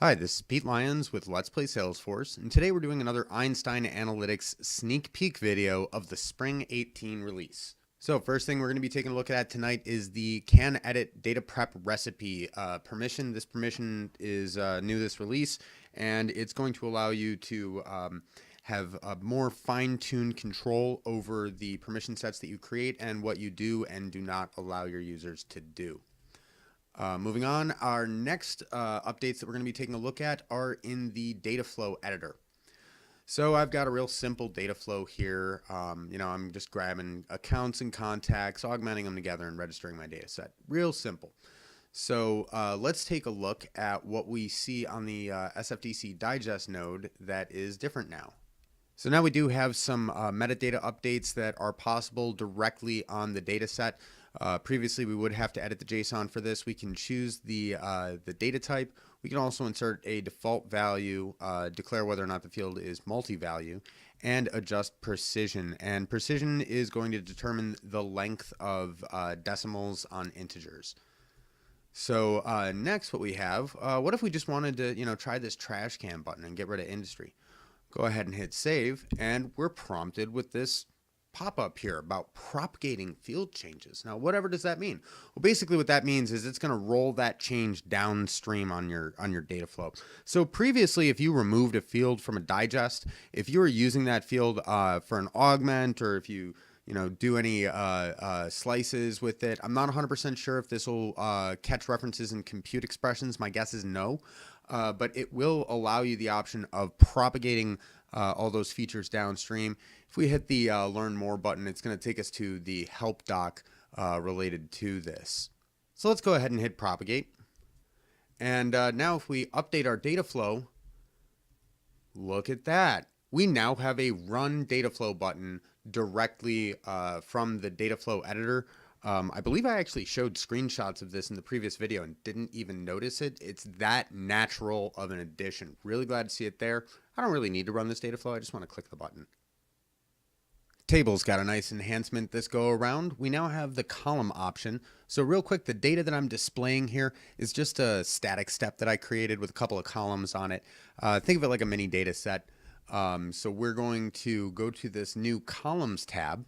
Hi, this is Pete Lyons with Let's Play Salesforce, and today we're doing another Einstein Analytics sneak peek video of the Spring 18 release. So first thing we're going to be taking a look at tonight is the can edit data prep recipe permission. This permission is new this release, and it's going to allow you to have a more fine-tuned control over the permission sets that you create and what you do and do not allow your users to do. Moving on, our next updates that we're going to be taking a look at are in the data flow editor. So I've got a real simple data flow here. I'm just grabbing accounts and contacts, augmenting them together, and registering my data set. Real simple. So let's take a look at what we see on the SFDC digest node that is different now. So now we do have some metadata updates that are possible directly on the data set. Previously, we would have to edit the JSON for this. We can choose the data type. We can also insert a default value, declare whether or not the field is multi-value, and adjust precision. And precision is going to determine the length of decimals on integers. So next, what we have, what if we just wanted to, try this trash can button and get rid of industry? Go ahead and hit save, and we're prompted with this pop-up here about propagating field changes. Now, whatever does that mean? Well, basically what that means is it's going to roll that change downstream on your data flow. So previously, if you removed a field from a digest, if you were using that field for an augment, or if you do any slices with it, I'm not 100% sure if this will catch references in compute expressions. My guess is no. But it will allow you the option of propagating all those features downstream. If we hit the Learn More button, it's going to take us to the help doc related to this. So let's go ahead and hit propagate. And now if we update our data flow, look at that. We now have a Run Data Flow button directly from the data flow editor. I believe I actually showed screenshots of this in the previous video and didn't even notice it. It's that natural of an addition. Really glad to see it there. I don't really need to run this data flow. I just want to click the button. Table's got a nice enhancement this go around. We now have the column option. So real quick, the data that I'm displaying here is just a static step that I created with a couple of columns on it. Think of it like a mini data set. So we're going to go to this new columns tab.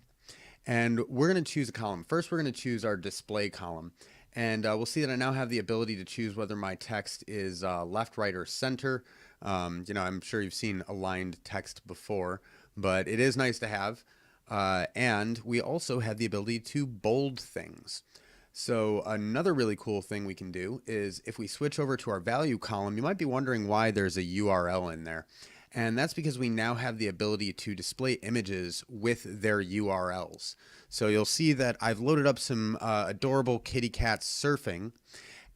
And we're going to choose a column. First, we're going to choose our display column. And we'll see that I now have the ability to choose whether my text is left, right, or center. I'm sure you've seen aligned text before, but it is nice to have. And we also have the ability to bold things. So another really cool thing we can do is if we switch over to our value column, you might be wondering why there's a URL in there. And that's because we now have the ability to display images with their URLs. So you'll see that I've loaded up some adorable kitty cats surfing.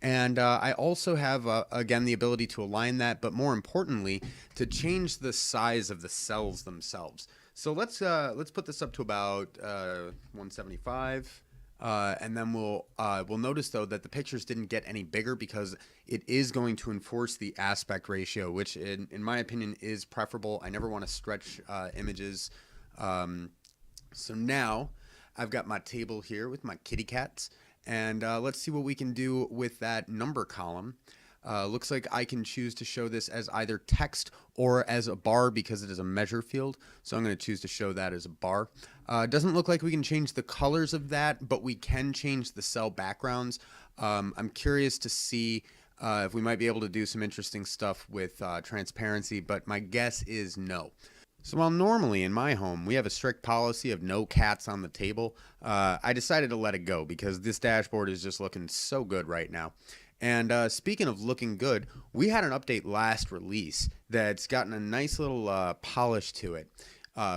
And I also have, again, the ability to align that, but more importantly, to change the size of the cells themselves. So let's put this up to about 175. And then we'll notice though that the pictures didn't get any bigger because it is going to enforce the aspect ratio, which in my opinion is preferable. I never want to stretch images. So now I've got my table here with my kitty cats, and let's see what we can do with that number column. Looks like I can choose to show this as either text or as a bar because it is a measure field. So I'm going to choose to show that as a bar. Doesn't look like we can change the colors of that, but we can change the cell backgrounds. I'm curious to see if we might be able to do some interesting stuff with transparency, but my guess is no. So while normally in my home we have a strict policy of no cats on the table, I decided to let it go because this dashboard is just looking so good right now. And speaking of looking good, we had an update last release that's gotten a nice little polish to it.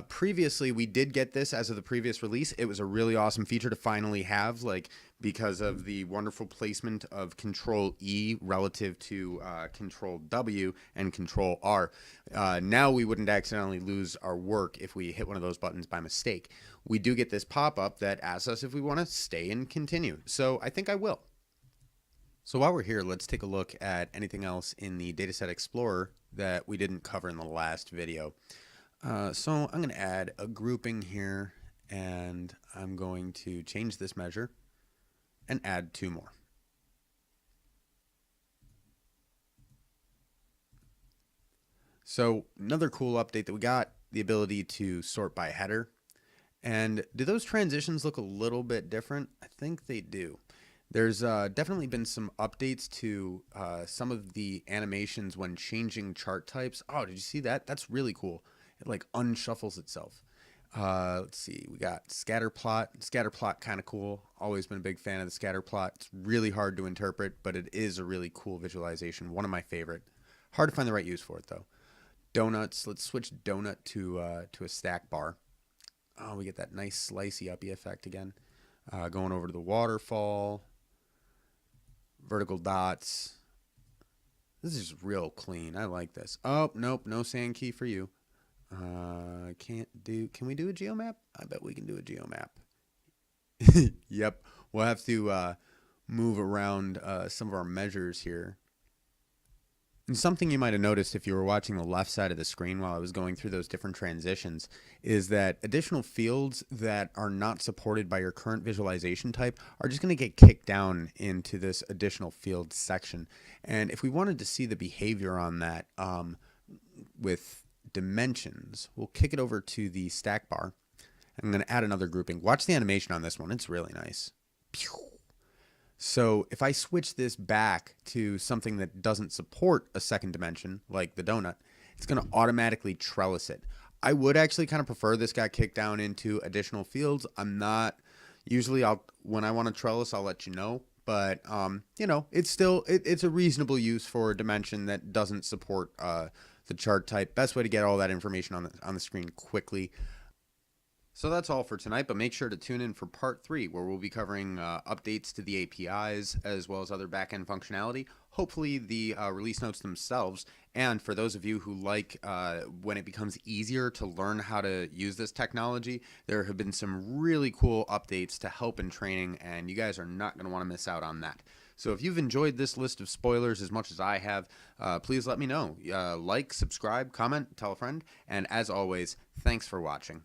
Previously, we did get this as of the previous release. It was a really awesome feature to finally have, because of the wonderful placement of Control E relative to Control W and Control R. Now we wouldn't accidentally lose our work if we hit one of those buttons by mistake. We do get this pop-up that asks us if we want to stay and continue. So I think I will. So while we're here, let's take a look at anything else in the Dataset Explorer that we didn't cover in the last video. So I'm going to add a grouping here, and I'm going to change this measure and add 2 more. So another cool update that we got, the ability to sort by header. And do those transitions look a little bit different? I think they do. There's definitely been some updates to some of the animations when changing chart types. Oh, did you see that? That's really cool. It like unshuffles itself. Let's see, we got scatter plot. Scatter plot, kind of cool. Always been a big fan of the scatter plot. It's really hard to interpret, but it is a really cool visualization. One of my favorite. Hard to find the right use for it though. Donuts. Let's switch donut to a stack bar. Oh, we get that nice slicey uppy effect again. Going over to the waterfall. Vertical dots. This is real clean. I like this. Oh, nope. No sand key for you. Can we do a geomap? I bet we can do a geomap. Yep. We'll have to move around some of our measures here. And something you might have noticed if you were watching the left side of the screen while I was going through those different transitions is that additional fields that are not supported by your current visualization type are just going to get kicked down into this additional field section. And if we wanted to see the behavior on that with dimensions, we'll kick it over to the stack bar. I'm going to add another grouping. Watch the animation on this one. It's really nice. Pew! So if I switch this back to something that doesn't support a second dimension, like the donut, it's going to automatically trellis it. I would actually kind of prefer this got kicked down into additional fields. I'm not, usually when I want to trellis, I'll let you know. But, you know, it's a reasonable use for a dimension that doesn't support the chart type. Best way to get all that information on the screen quickly. So that's all for tonight, but make sure to tune in for part 3, where we'll be covering updates to the APIs as well as other backend functionality, hopefully the release notes themselves. And for those of you who like when it becomes easier to learn how to use this technology, there have been some really cool updates to help in training, and you guys are not going to want to miss out on that. So if you've enjoyed this list of spoilers as much as I have, please let me know. Like, subscribe, comment, tell a friend, and as always, thanks for watching.